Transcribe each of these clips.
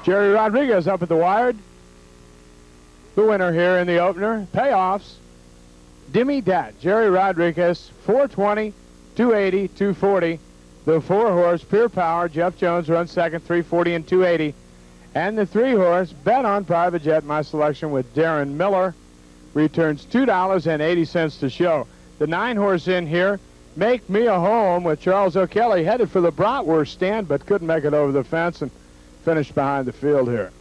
Jerry Rodriguez up at the wire. The winner here in the opener. Payoffs. Dimmy Dat. Jerry Rodriguez, 420, 280, 240. The 4-horse, Pure Power. Jeff Jones runs second, 340 and 280. And the 3-horse, Bet on Private Jet, my selection with Darren Miller, returns $2.80 to show. The 9-horse in here, Make Me a Home with Charles O'Kelly, headed for the Bratwurst stand, but couldn't make it over the fence and finished behind the field here.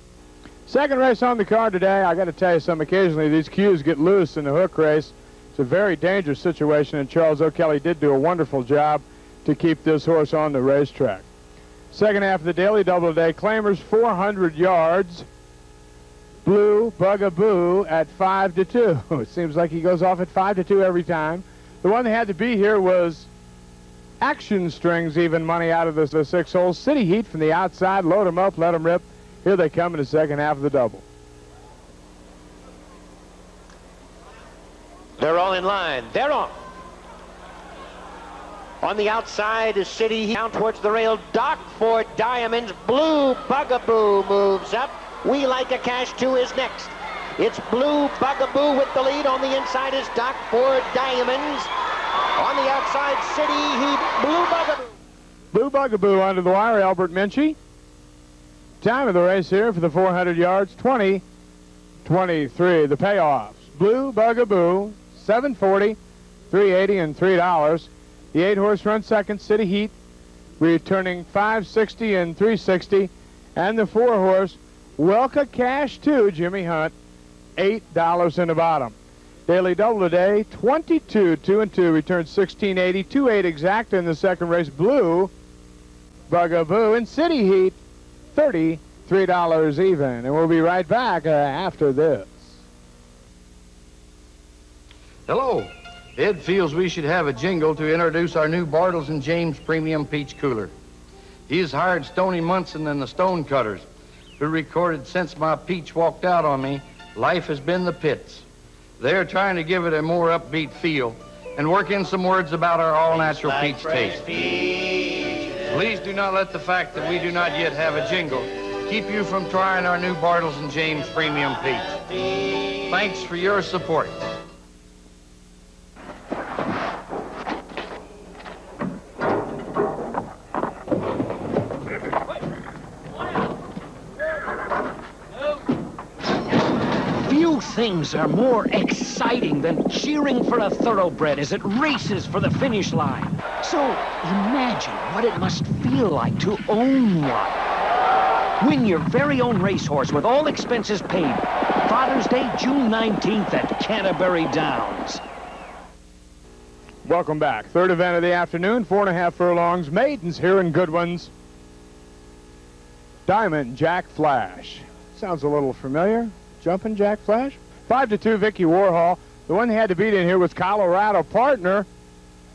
Second race on the card today. I got to tell you something. Occasionally these cues get loose in the hook race. It's a very dangerous situation, and Charles O'Kelly did do a wonderful job to keep this horse on the racetrack. Second half of the daily double today. Claimers 400 yards. Blue Bugaboo at 5-2. It seems like he goes off at 5-2 every time. The one that had to be here was Action Strings, even money out of the 6 holes. City Heat from the outside. Load them up, let them rip. Here they come in the second half of the double. They're all in line. They're on. On the outside is City Heat down towards the rail. Dock for Diamonds. Blue Bugaboo moves up. We Like a Cash 2 is next. It's Blue Bugaboo with the lead. On the inside is Dock for Diamonds. On the outside, City Heat, Blue Bugaboo. Blue Bugaboo under the wire, Albert Minchie. Time of the race here for the 400 yards, 20-23. The payoffs, Blue Bugaboo, 740, 380 and $3. The 8-horse runs second, City Heat, returning 560 and 360. And the 4-horse, Welka Cash 2, Jimmy Hunt, $8 in the bottom. Daily double today, 22, 2-2, returns 1680, 2-8 exact in the second race. Blue Bugaboo and City Heat, $33 even. And we'll be right back after this. Hello. Ed feels we should have a jingle to introduce our new Bartles and James Premium Peach Cooler. He has hired Stony Munson and the Stone Cutters, who recorded Since My Peach Walked Out on Me, Life Has Been the Pits. They're trying to give it a more upbeat feel and work in some words about our all-natural peach taste. Please do not let the fact that we do not yet have a jingle keep you from trying our new Bartles and James Premium Peach. Thanks for your support. Things are more exciting than cheering for a thoroughbred as it races for the finish line. So imagine what it must feel like to own one. Win your very own racehorse with all expenses paid. Father's Day, June 19th at Canterbury Downs. Welcome back. Third event of the afternoon, 4.5 furlongs. Maidens here in good ones. Diamond Jack Flash. Sounds a little familiar. Jumping Jack Flash. 5-2, Vicky Warhol. The one they had to beat in here was Colorado Partner.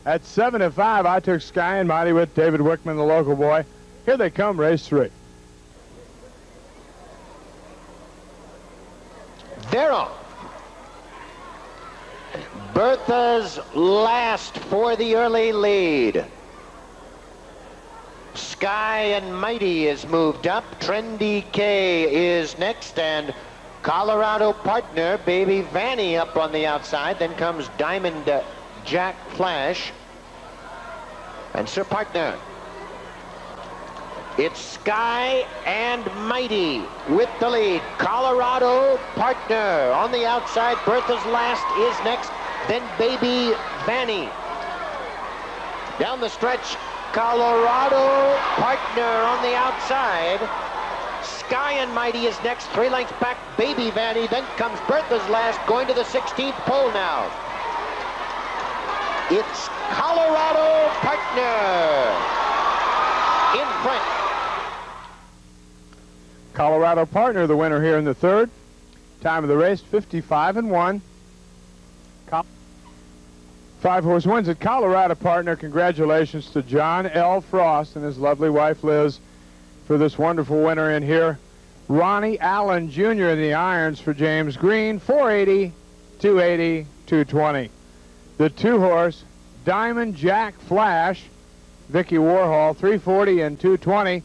At 7-5, I took Sky and Mighty with David Wickman, the local boy. Here they come, race 3. They're on. Bertha's Last for the early lead. Sky and Mighty is moved up. Trendy K is next, and Colorado Partner, Baby Vanny up on the outside. Then comes Diamond Jack Flash and Sir Partner. It's Sky and Mighty with the lead. Colorado Partner on the outside. Bertha's Last is next. Then Baby Vanny. Down the stretch, Colorado Partner on the outside. Sky and Mighty is next, 3 lengths back, Baby Vanny. Then comes Bertha's Last, going to the 16th pole now. It's Colorado Partner in front. Colorado Partner, the winner here in the third. Time of the race, 55-1. 5-horse wins at Colorado Partner. Congratulations to John L. Frost and his lovely wife Liz for this wonderful winner in here. Ronnie Allen Jr. in the irons for James Green, 480, 280, 220. The 2-horse, Diamond Jack Flash, Vicky Warhol, 340 and 220.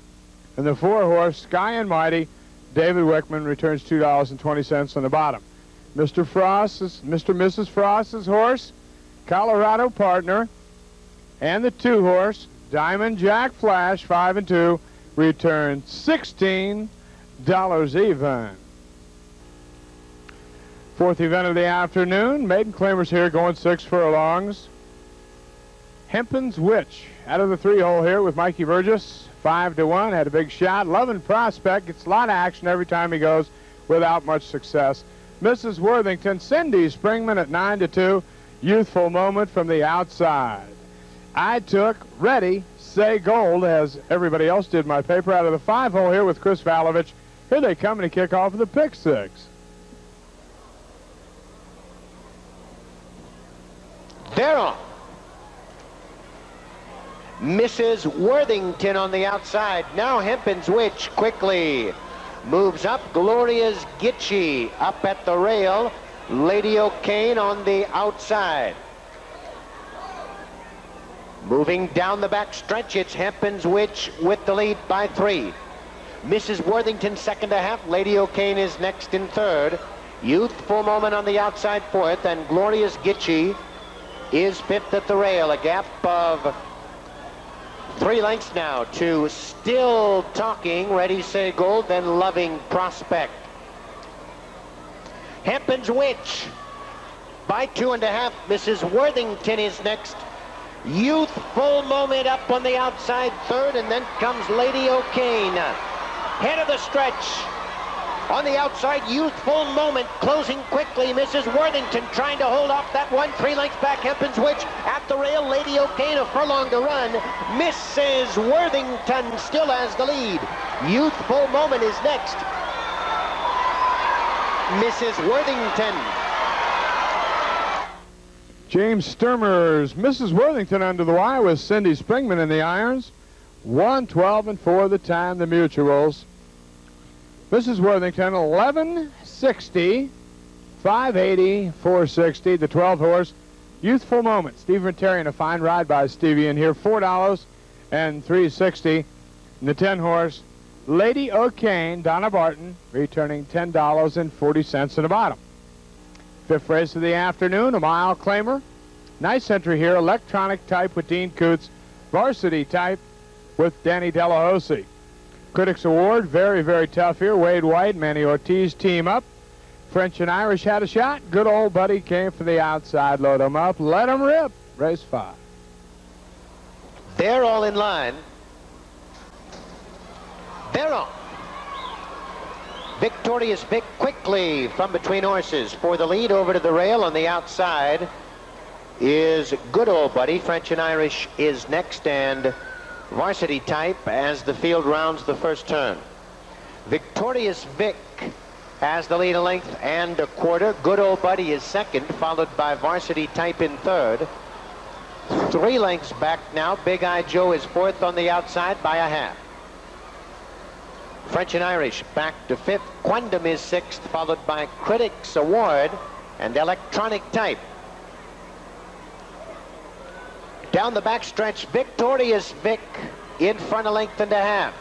And the 4-horse, Sky and Mighty, David Wickman returns $2.20 on the bottom. Mr. Mrs. Frost's horse, Colorado Partner, and the 2-horse, Diamond Jack Flash, 5 and 2, return $16 even. Fourth event of the afternoon, maiden claimers here going 6 furlongs. HEMPEN'S Witch out of the 3-hole here with Mikey Burgess, 5 to 1, had a big shot. Loving Prospect, gets a lot of action every time he goes without much success. Mrs. Worthington, Cindy Springman at 9 to 2, Youthful Moment from the outside. I took Ready, Say Gold, as everybody else did my paper, out of the 5-hole here with Chris Valovich. Here they come to kick off with the pick 6. They're on. Mrs. Worthington on the outside. Now HEMPEN'S Witch quickly moves up. GLORIA'S GITCHE up at the rail. Lady O'Kane on the outside. Moving down the back stretch, it's HEMPEN'S Witch with the lead by 3. Mrs. Worthington second to half. Lady O'Kane is next in third. Youthful Moment on the outside fourth, and GLORIA'S GITCHE is fifth at the rail. A gap of 3 lengths now to Still Talking, Ready, Say Gold, then Loving Prospect. HEMPEN'S Witch by 2.5. Mrs. Worthington is next. Youthful Moment up on the outside third, and then comes Lady O'Kane. Head of the stretch. On the outside, Youthful Moment closing quickly. Mrs. Worthington trying to hold off that one. 3 lengths back, HEMPEN'S Witch at the rail. Lady O'Kane a furlong to run. Mrs. Worthington still has the lead. Youthful Moment is next. Mrs. Worthington. James Sturmer's Mrs. Worthington under the wire with Cindy Springman in the irons. 1:12 and 4 the time, the mutuals. Mrs. Worthington, 1160, 580, 460. The 12-horse, Youthful Moment. Steve Rentarian, a fine ride by Stevie in here, $4 and $3.60. And the 10-horse, Lady O'Kane, Donna Barton, returning $10.40 in the bottom. Fifth race of the afternoon, a mile claimer. Nice entry here, electronic type with Dean Coots, varsity type with Danny Delahoussaye. Critics Award, very, very tough here. Wade White, Manny Ortiz team up. French and Irish had a shot. Good old buddy came from the outside, load him up, let him rip. Race 5. They're all in line. They're on. Victorious Vic quickly from between horses for the lead. Over to the rail on the outside is Good Old Buddy. French and Irish is next, and Varsity Type as the field rounds the first turn. Victorious Vic has the lead a length and a quarter. Good Old Buddy is second, followed by Varsity Type in third. 3 lengths back now. Big Eye Joe is fourth on the outside by a half. French and Irish back to fifth. Quondam is sixth, followed by Critics Award and Electronic Type. Down the backstretch, Victorious Vic in front, a length and a half.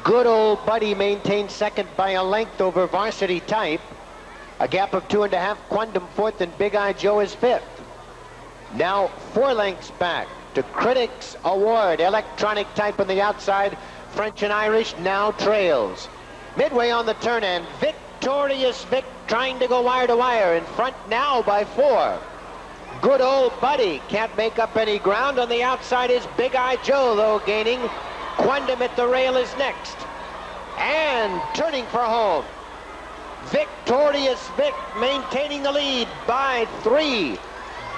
Good Old Buddy maintains second by a length over Varsity Type. A gap of 2.5. Quondam fourth, and Big Eye Joe is fifth. Now 4 lengths back to Critics Award. Electronic Type on the outside. French and Irish now trails. Midway on the turn, and Victorious Vic trying to go wire to wire. In front now by 4. Good Old Buddy can't make up any ground. On the outside is Big Eye Joe, though, gaining. Quondam at the rail is next. And turning for home, Victorious Vic maintaining the lead by 3.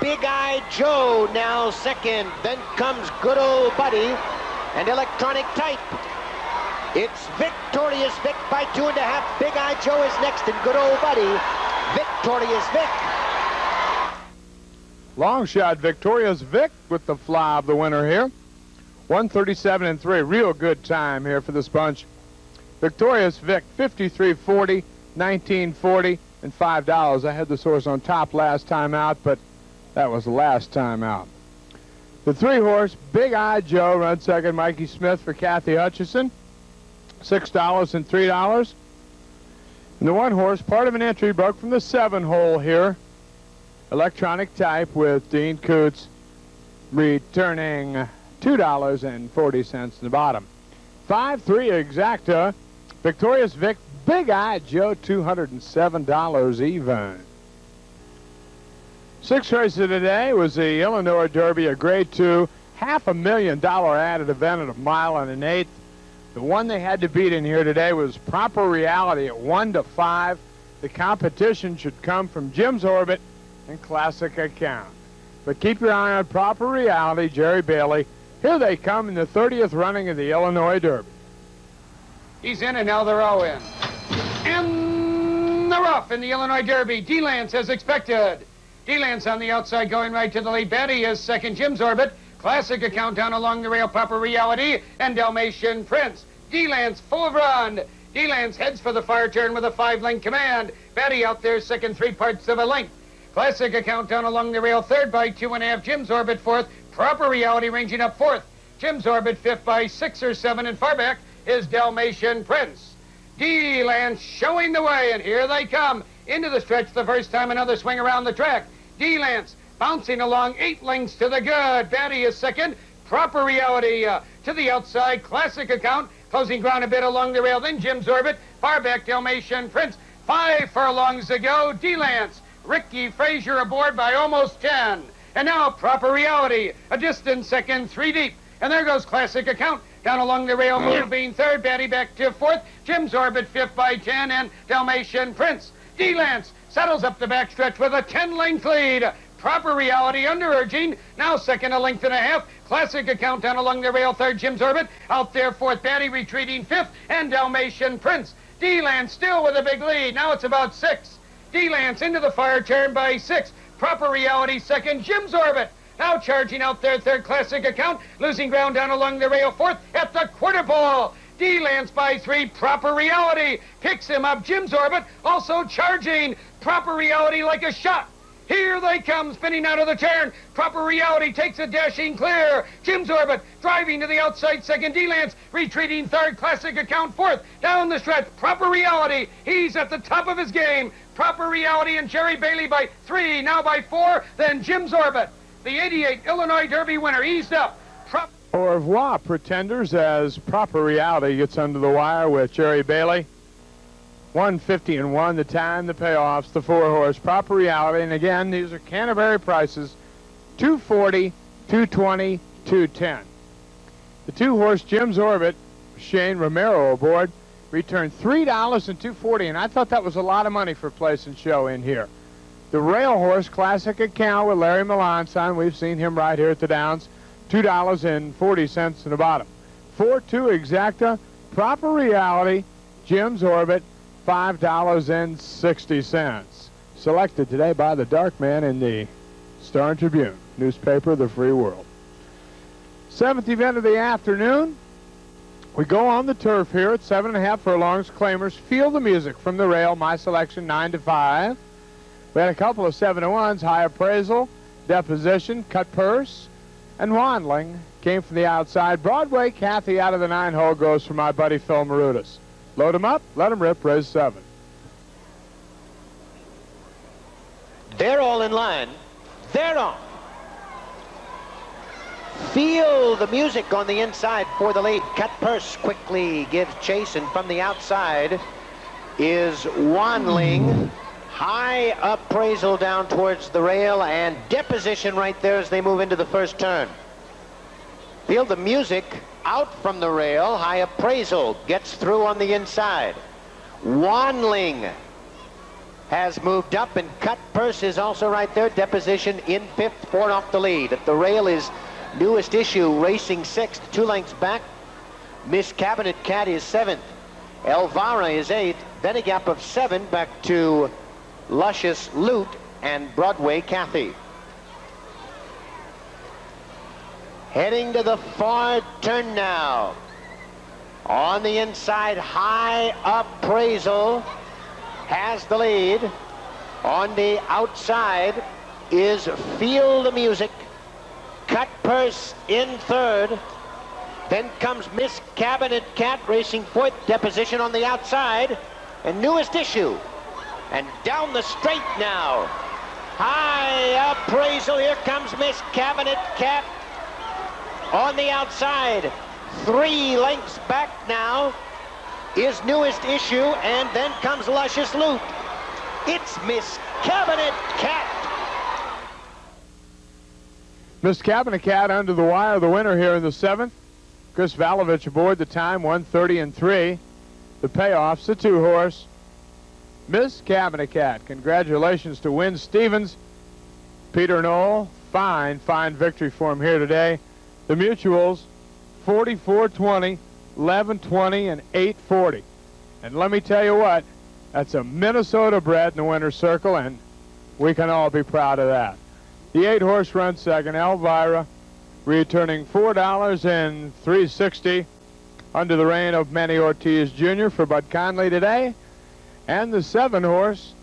Big Eye Joe now second. Then comes Good Old Buddy and Electronic Type. It's Victorious Vic by 2.5. Big Eye Joe is next, and Good Old Buddy. Victorious Vic. Long shot, Victorious Vic with the fly of the winner here. 1:37 and 3. Real good time here for this bunch. Victorious Vic, 53.40, 19.40, and $5. I had this horse on top last time out, but that was the last time out. The 3-horse, Big Eye Joe, runs second. Mikey Smith for Kathy Hutchison. $6 and $3. And the 1 horse, part of an entry, broke from the 7 hole here. Electronic type with Dean Coots returning $2.40 in the bottom. 5-3 exacta. Victorious Vic, Big Eye Joe, $207 even. 6th race of the day was the Illinois Derby, a Grade 2, $500,000 added event at a 1 1/8. The one they had to beat in here today was Proper Reality at 1-5. The competition should come from Jim's Orbit and Classic Account. But keep your eye on Proper Reality, Jerry Bailey. Here they come in the 30th running of the Illinois Derby. He's in, and now they're all in. In the rough in the Illinois Derby, D-Lance as expected. D-Lance on the outside going right to the lead. Betty is second. Jim's Orbit. Classic Account down along the rail. Proper Reality and Dalmatian Prince. D-Lance full of run. D-Lance heads for the fire turn with a 5-length command. Betty out there second, 3 parts of a length. Classic Account down along the rail. Third by 2.5. Jim's Orbit fourth. Proper Reality ranging up fourth. Jim's Orbit fifth by 6 or 7, and far back is Dalmatian Prince. D-Lance showing the way, and here they come into the stretch the first time. Another swing around the track. D-Lance bouncing along 8 lengths to the good. Batty is second. Proper Reality to the outside. Classic Account closing ground a bit along the rail. Then Jim's Orbit. Far back Dalmatian Prince. 5 furlongs to go. D-Lance. Ricky Frazier aboard by almost 10. And now Proper Reality. A distant second, 3 deep. And there goes Classic Account. Down along the rail, moving third. Batty back to fourth. Jim's Orbit fifth by 10. And Dalmatian Prince. D-Lance settles up the backstretch with a 10-length lead. Proper Reality under urging. Now second, a length and a half. Classic Account down along the rail. Third, Jim's Orbit. Out there, fourth. Batty retreating fifth. And Dalmatian Prince. D-Lance still with a big lead. Now it's about 6. D-Lance into the fire turn by 6. Proper Reality second. Jim's Orbit. Now charging out there, third. Classic Account. Losing ground down along the rail. Fourth at the quarter pole. D-Lance by 3. Proper Reality picks him up. Jim's Orbit also charging. Proper Reality like a shot. Here they come, spinning out of the turn. Proper Reality takes a dashing clear. Jim's Orbit driving to the outside second. D-Lance retreating third. Classic Account fourth. Down the stretch, Proper Reality. He's at the top of his game. Proper Reality and Jerry Bailey by 3, now by 4. Then Jim's Orbit. The 88 Illinois Derby winner eased up. Au revoir, pretenders, as Proper Reality gets under the wire with Jerry Bailey. 150 and 1 the time, the payoffs, the 4 horse Proper Reality. And again, these are Canterbury prices, 240, 220, 210. The 2 horse Jim's Orbit, Shane Romero aboard, returned $3 and $2.40, and I thought that was a lot of money for place and show in here. The rail horse Classic Account with Larry Melanson, we've seen him right here at the Downs, $2.40 in the bottom. 4-2 exacta, Proper Reality, Jim's Orbit, $5.60. Selected today by the Dark Man in the Star Tribune, newspaper of the free world. 7th event of the afternoon. We go on the turf here at 7.5 furlongs. Claimers, Feel the Music from the rail. My selection 9-5. We had a couple of 7-1s. High Appraisal, Deposition, Cut Purse, and Wandling came from the outside. Broadway Kathy out of the 9 hole goes for my buddy Phil Marudas. Load him up, let him rip, raise 7. They're all in line. They're on. Feel the Music on the inside for the lead. Cut Purse quickly gives chase, and from the outside is Wandling. High Appraisal down towards the rail, and Deposition right there as they move into the first turn. Feel the Music out from the rail. High Appraisal gets through on the inside. Wandling has moved up, and Cut Purse is also right there. Deposition in 5th, 4 off the lead. At the rail is Newest Issue racing 6th, 2 lengths back. Miss Cabinet Cat is 7th. Elvira is 8th. Then a gap of 7 back to Luscious Loot and Broadway Kathy. Heading to the far turn now. On the inside, High Appraisal has the lead. On the outside is Feel the Music. Cut Purse in 3rd. Then comes Miss Cabinet Cat racing fourth, deposition on the outside. And newest issue. And down the straight now. High appraisal. Here comes Miss Cabinet Cat on the outside. 3 lengths back now is newest issue, and then comes Luscious Loot. It's Miss Cabinet Cat. Miss Cabinet Cat under the wire, the winner here in the 7th. Chris Valovich aboard, the time 1:30.3. The payoffs, the 2-horse. Miss Cabinet Cat. Congratulations to Wynn Stevens. Peter Knoll, fine victory for him here today. The mutuals, 44-20, 11-20, and 8-40. And let me tell you what, that's a Minnesota bred in the winner's circle, and we can all be proud of that. The 8-horse runs second, Elvira, returning $4.360 under the reign of Manny Ortiz Jr. for Bud Conley today. And the 7-horse,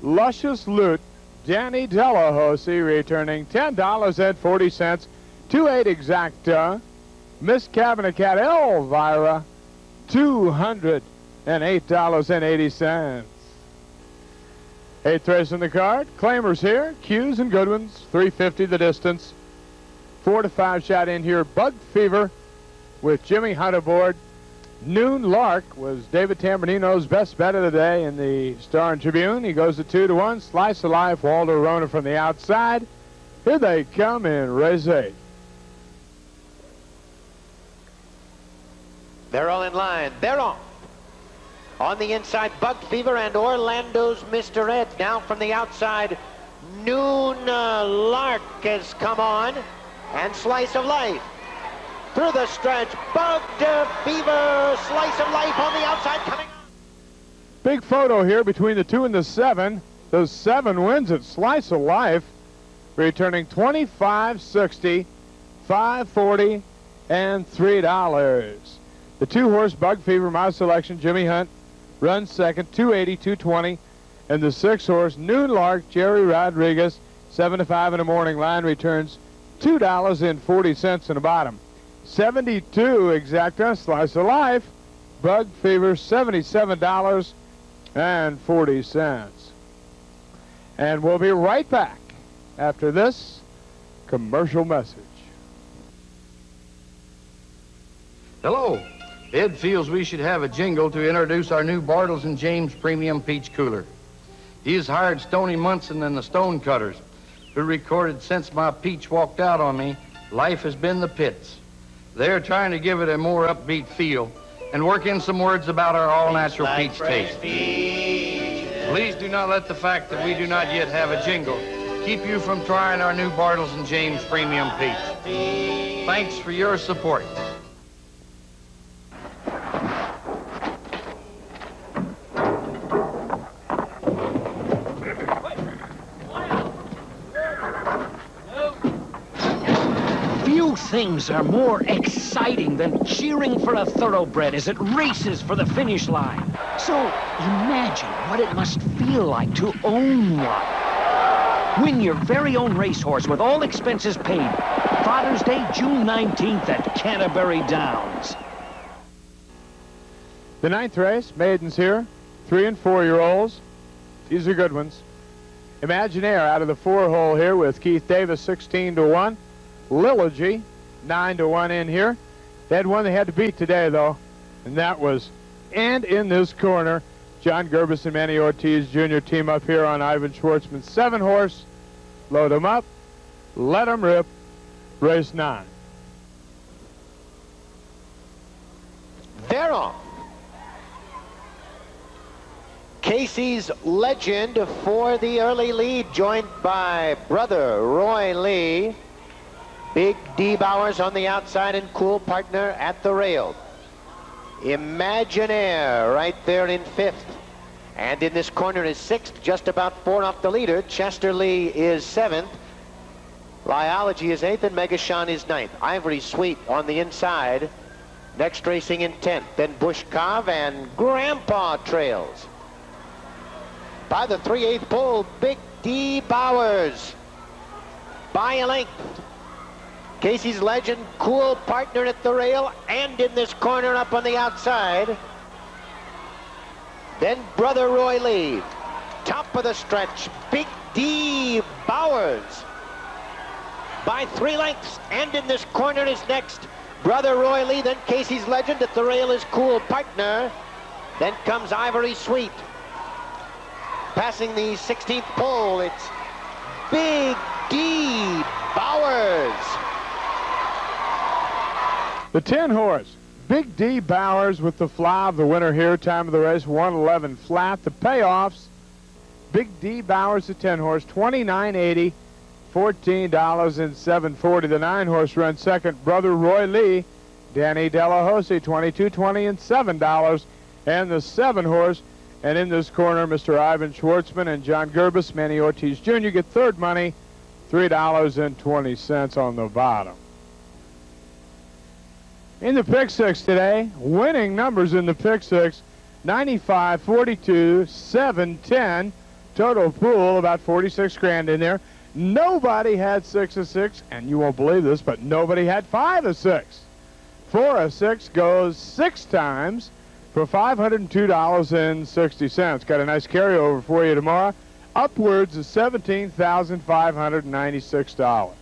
Luscious Loot, Danny Delahoussaye, returning $10.40, 2/8 exacta. Miss Cabinet Cat, Elvira, $208.80. 8th race on the card. Claimers here, Q's and good ones, 350 the distance. 4 to 5 shot in here, Bug Fever with Jimmy Hunt aboard. Noon Lark was David Tambernino's best bet of the day in the Star and Tribune. He goes to 2 to 1. Slice of Life, Walter Rona from the outside. Here they come in race 8. They're all in line. They're off. On the inside, Bug Fever and Orlando's Mr. Ed. Now from the outside, Noon Lark has come on. And Slice of Life. Through the stretch, Bug Fever, Slice of Life on the outside coming on. Big photo here between the 2 and the 7. The 7 wins at Slice of Life, returning $25.60, $5.40, and $3. The 2-horse Bug Fever, my selection, Jimmy Hunt, runs second, $2.80, $2.20. And the 6-horse Noon Lark, Jerry Rodriguez, 7 to 5 in the morning line, returns $2.40 in the bottom. 72 exacta, Slice of Life, Bug Fever, $77.40. And we'll be right back after this commercial message. Hello. Ed feels we should have a jingle to introduce our new Bartles and James Premium Peach Cooler. He's hired Stony Munson and the Stone Cutters, who recorded "Since My Peach Walked Out on Me, Life Has Been the Pits." They're trying to give it a more upbeat feel and work in some words about our all-natural peach taste. Please do not let the fact that we do not yet have a jingle keep you from trying our new Bartles and James Premium Peach. Thanks for your support. Things are more exciting than cheering for a thoroughbred as it races for the finish line. So imagine what it must feel like to own one. Win your very own racehorse with all expenses paid. Father's Day, June 19th at Canterbury Downs. The 9th race, maidens here, 3 and 4-year-olds. These are good ones. Imaginaire out of the 4-hole here with Keith Davis, 16 to 1. Lilogy, 9 to 1 in here. They had one they had to beat today, though, and that was, and in this corner, John Gerbis and Manny Ortiz Jr. team up here on Ivan Schwartzman's 7-horse. Load them up, let them rip, race 9. They're off. Casey's Legend for the early lead, joined by brother Roy Lee. Big D Bowers on the outside and Cool Partner at the rail. Imaginaire right there in 5th. And in this corner is 6th, just about 4 off the leader. Chester Lee is 7th. Liology is 8th and Megashawn is 9th. Ivory Sweet on the inside. Next racing in 10th. Then Bush Cove and Grandpa trails. By the 3/8 pole, Big D Bowers by a length. Casey's Legend, cool partner at the rail and in this corner up on the outside. Then Brother Roy Lee. Top of the stretch, Big D Bowers by 3 lengths, and in this corner is next Brother Roy Lee, then Casey's Legend. At the rail is cool partner. Then comes Ivory Sweet. Passing the 16th pole, it's Big D Bowers. The 10 horse, Big D Bowers with the fly of the winner here. Time of the race, 1:11 flat. The payoffs, Big D Bowers, the 10 horse, $29.80, $14.0740. The 9 horse runs second, Brother Roy Lee, Danny Delahoussaye, $22.20 and $7. And the 7 horse, and in this corner, Mr. Ivan Schwartzman and John Gerbis, Manny Ortiz Jr. get third money, $3.20 on the bottom. In the pick six today, winning numbers in the pick six, 95, 42, 7, 10. Total pool, about 46 grand in there. Nobody had 6 of 6, and you won't believe this, but nobody had 5 of 6. 4 of 6 goes 6 times for $502.60. Got a nice carryover for you tomorrow, upwards of $17,596.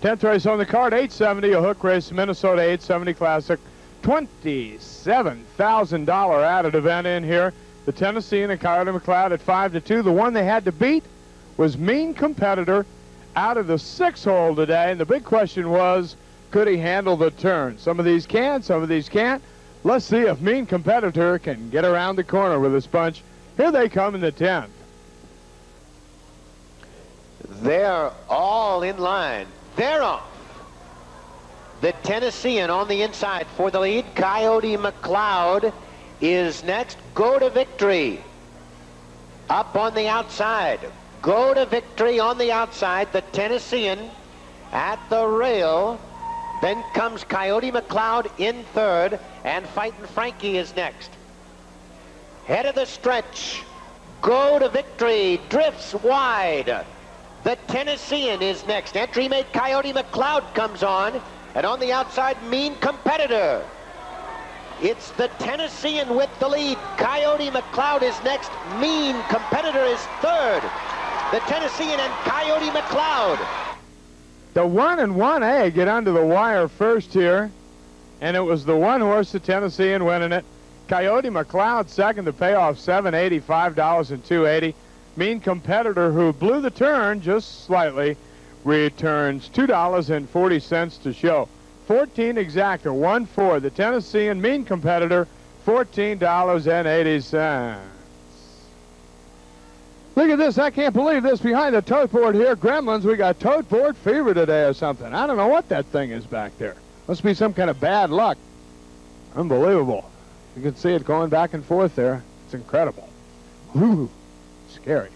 10th race on the card, 870, a hook race, Minnesota 870 Classic. $27,000 added event in here. The Tennessean and Coyote McLeod at 5-2. The one they had to beat was Mean Competitor out of the 6 hole today. And the big question was, could he handle the turn? Some of these can, some of these can't. Let's see if Mean Competitor can get around the corner with this bunch. Here they come in the 10th. They're all in line. They're off. The Tennessean on the inside for the lead. Coyote McLeod is next. Go to Victory up on the outside. Go to Victory on the outside. The Tennessean at the rail. Then comes Coyote McLeod in third, and Fightin' Frankie is next. Head of the stretch. Go to Victory drifts wide. The Tennessean is next. Entry mate Coyote McLeod comes on, and on the outside, Mean Competitor. It's the Tennessean with the lead. Coyote McLeod is next. Mean Competitor is third. The Tennessean and Coyote McLeod. The 1 and 1A get under the wire first here, and it was the 1 horse, the Tennessean, winning it. Coyote McLeod second, the payoff $7.80, $5.280. Mean Competitor, who blew the turn just slightly, returns $2.40 to show. 14 exacta, 1-4. The Tennessean Mean Competitor, $14.80. Look at this. I can't believe this. Behind the tote board here, Gremlins, we got tote board fever today or something. I don't know what that thing is back there. Must be some kind of bad luck. Unbelievable. You can see it going back and forth there. It's incredible. Whew. Scary.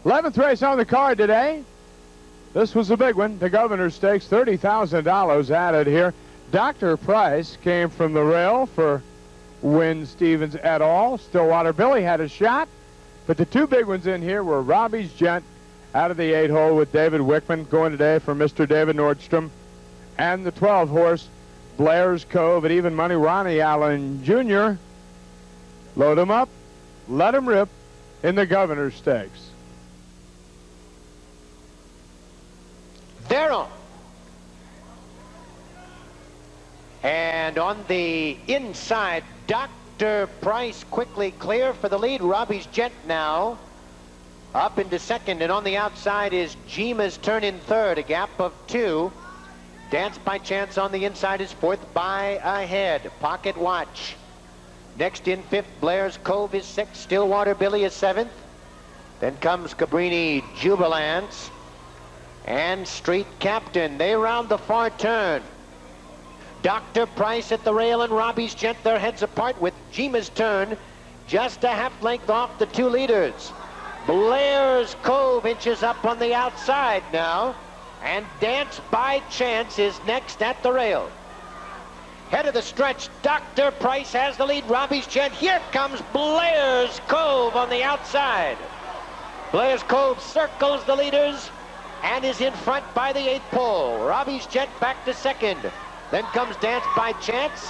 11th race on the card today. This was a big one. The Governor's Stakes, $30,000 added here. Dr. Price came from the rail for Wynn Stevens et al. Stillwater Billy had a shot, but the 2 big ones in here were Robbie's Gent out of the 8 hole with David Wickman going today for Mr. David Nordstrom, and the 12 horse Blair's Cove at even money, Ronnie Allen Jr. Load him up, let him rip in the Governor's Stakes. They're on. And on the inside, Dr. Price quickly clear for the lead. Robbie's Gent now up into second, and on the outside is Jima's Turn in third, a gap of 2. Dance by Chance on the inside is fourth by a head. Pocket Watch next in fifth. Blair's Cove is sixth. Stillwater Billy is seventh. Then comes Cabrini Jubilance and Street Captain. They round the far turn. Dr. Price at the rail and Robbie's Gent, their heads apart, with Jima's Turn just a half length off the 2 leaders. Blair's Cove inches up on the outside now, and Dance by Chance is next at the rail. Head of the stretch, Dr. Price has the lead. Robbie's Gent. Here comes Blair's Cove on the outside. Blair's Cove circles the leaders and is in front by the 8th pole. Robbie's Gent back to second. Then comes Dance by Chance.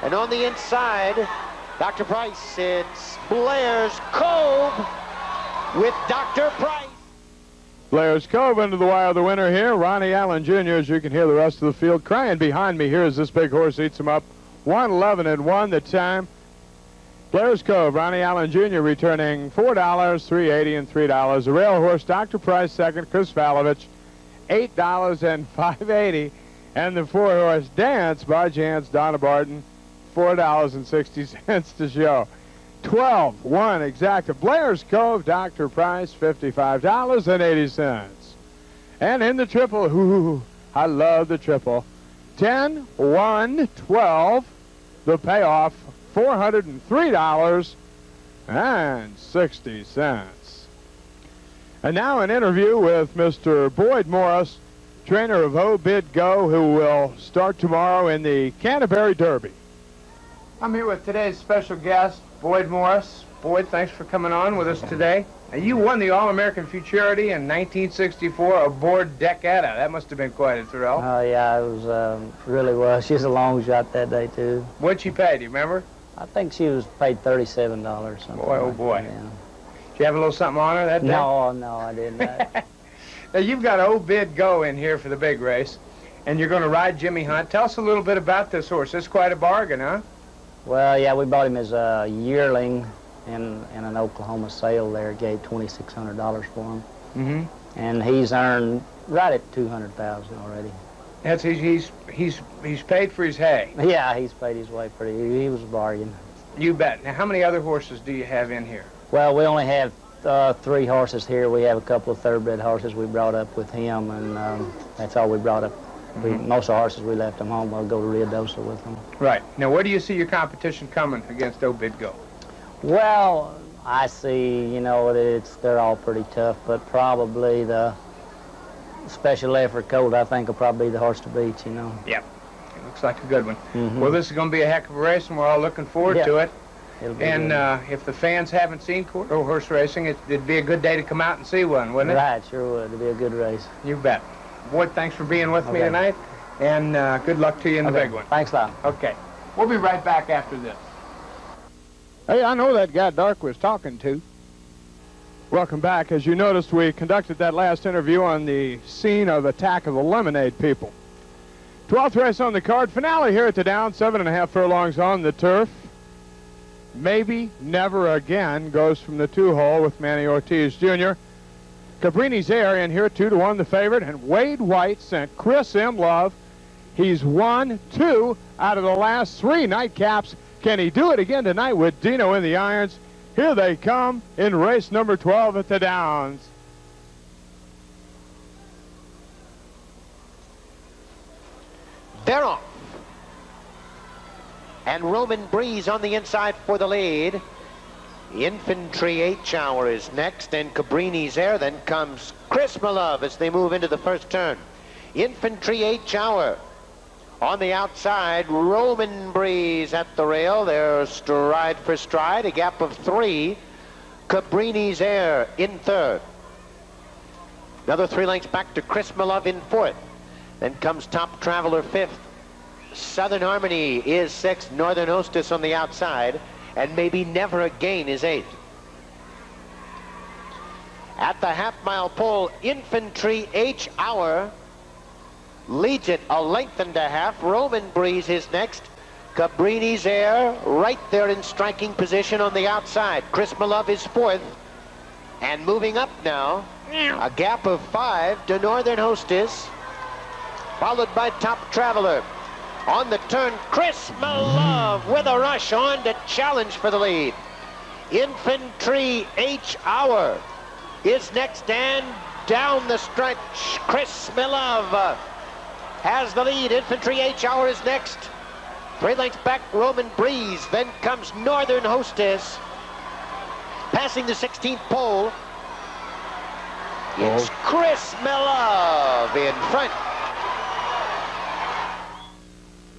And on the inside, Dr. Price, it's Blair's Cove with Dr. Price. Blair's Cove into the wire, the winner here. Ronnie Allen Jr., as you can hear the rest of the field crying behind me here as this big horse eats him up. 1:11.1 the time. Blair's Cove, Ronnie Allen Jr. returning $4, $3.80, and $3. The rail horse, Dr. Price second, Chris Valovich, $8 and $5.80. And the 4-horse Dance by Chance, Donna Barton, $4.60 to show. 12-1 exacta. Blair's Cove, Dr. Price, $55.80. And in the triple, ooh, I love the triple. 10-1-12, the payoff, $403.60. And now an interview with Mr. Boyd Morris, trainer of OBIDGO, who will start tomorrow in the Canterbury Derby. I'm here with today's special guest, Boyd Morris. Boyd, thanks for coming on with us today. And you won the All-American Futurity in 1964 aboard Decada. That must have been quite a thrill. Oh, yeah, it was, really was. She was a long shot that day, too. What'd she pay, do you remember? I think she was paid $37 something. Boy, oh boy. Yeah. Did you have a little something on her that day? No, I didn't. Now, you've got OBIDGO in here for the big race, and you're going to ride Jimmy Hunt. Tell us a little bit about this horse. It's quite a bargain, huh? Well, yeah, we bought him as a yearling in an Oklahoma sale there. Gave $2,600 for him. Mm-hmm. And he's earned right at $200,000 already. That's he's paid for his hay. Yeah, he's paid his way pretty. He was a bargain. You bet. Now, how many other horses do you have in here? Well, we only have 3 horses here. We have a couple of thoroughbred horses we brought up with him, and that's all we brought up. Most of the horses we left them home. We'll go to Ruidoso with them. Right. Now, where do you see your competition coming against OBIDGO? Well, I see, you know, they're all pretty tough, but probably the Special Effort Colt, I think, will probably be the horse to beat, you know. Yep. It looks like a good one. Mm-hmm. Well, this is going to be a heck of a race, and we're all looking forward to it. It'll be And good. if the fans haven't seen quarter horse racing, it'd be a good day to come out and see one, wouldn't it? Right, sure would. It'll be a good race. You bet. Boyd, thanks for being with me Okay. tonight, and good luck to you in the big one. Thanks a lot. Okay. We'll be right back after this. Hey, I know that guy Dark was talking to. Welcome back. As you noticed, we conducted that last interview on the scene of Attack of the Lemonade people. 12th race on the card. Finale here at the Down. 7.5 furlongs on the turf. Maybe Never Again goes from the 2-hole with Manny Ortiz Jr. Cabrini's Air in here, 2-1 the favorite, and Wade White sent Chris M. Love. He's won 2 out of the last 3 nightcaps. Can he do it again tonight with Dino in the irons? Here they come in race number 12 at the Downs. They're off. And Roman Breeze on the inside for the lead. Infantry H-Hour is next, and Cabrini's Air. Then comes Chris Malove as they move into the first turn. Infantry H-Hour on the outside. Roman Breeze at the rail. They're stride for stride, a gap of 3. Cabrini's Air in third. Another 3 lengths back to Chris Malove in fourth. Then comes Top Traveler fifth. Southern Harmony is 6th. Northern Hostess on the outside. And Maybe Never Again is 8th. At the half-mile pole, Infantry H-Hour leads it 1.5 lengths. Roman Breeze is next. Cabrini's Air right there in striking position on the outside. Chris Malove is 4th. And moving up now, a gap of 5 to Northern Hostess, followed by Top Traveler. On the turn, Chris Malove with a rush on to challenge for the lead. Infantry H-Hour is next, and down the stretch, Chris Malove has the lead. Infantry H-Hour is next. 3 lengths back, Roman Breeze. Then comes Northern Hostess. Passing the 16th pole, it's Chris Malove in front.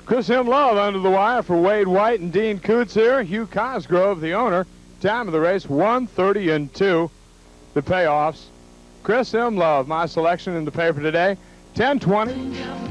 Chris M. Love under the wire for Wade White and Dean Coots here. Hugh Cosgrove, the owner. Time of the race, 1:30 and 2. The payoffs. Chris M. Love, my selection in the paper today. 10-20.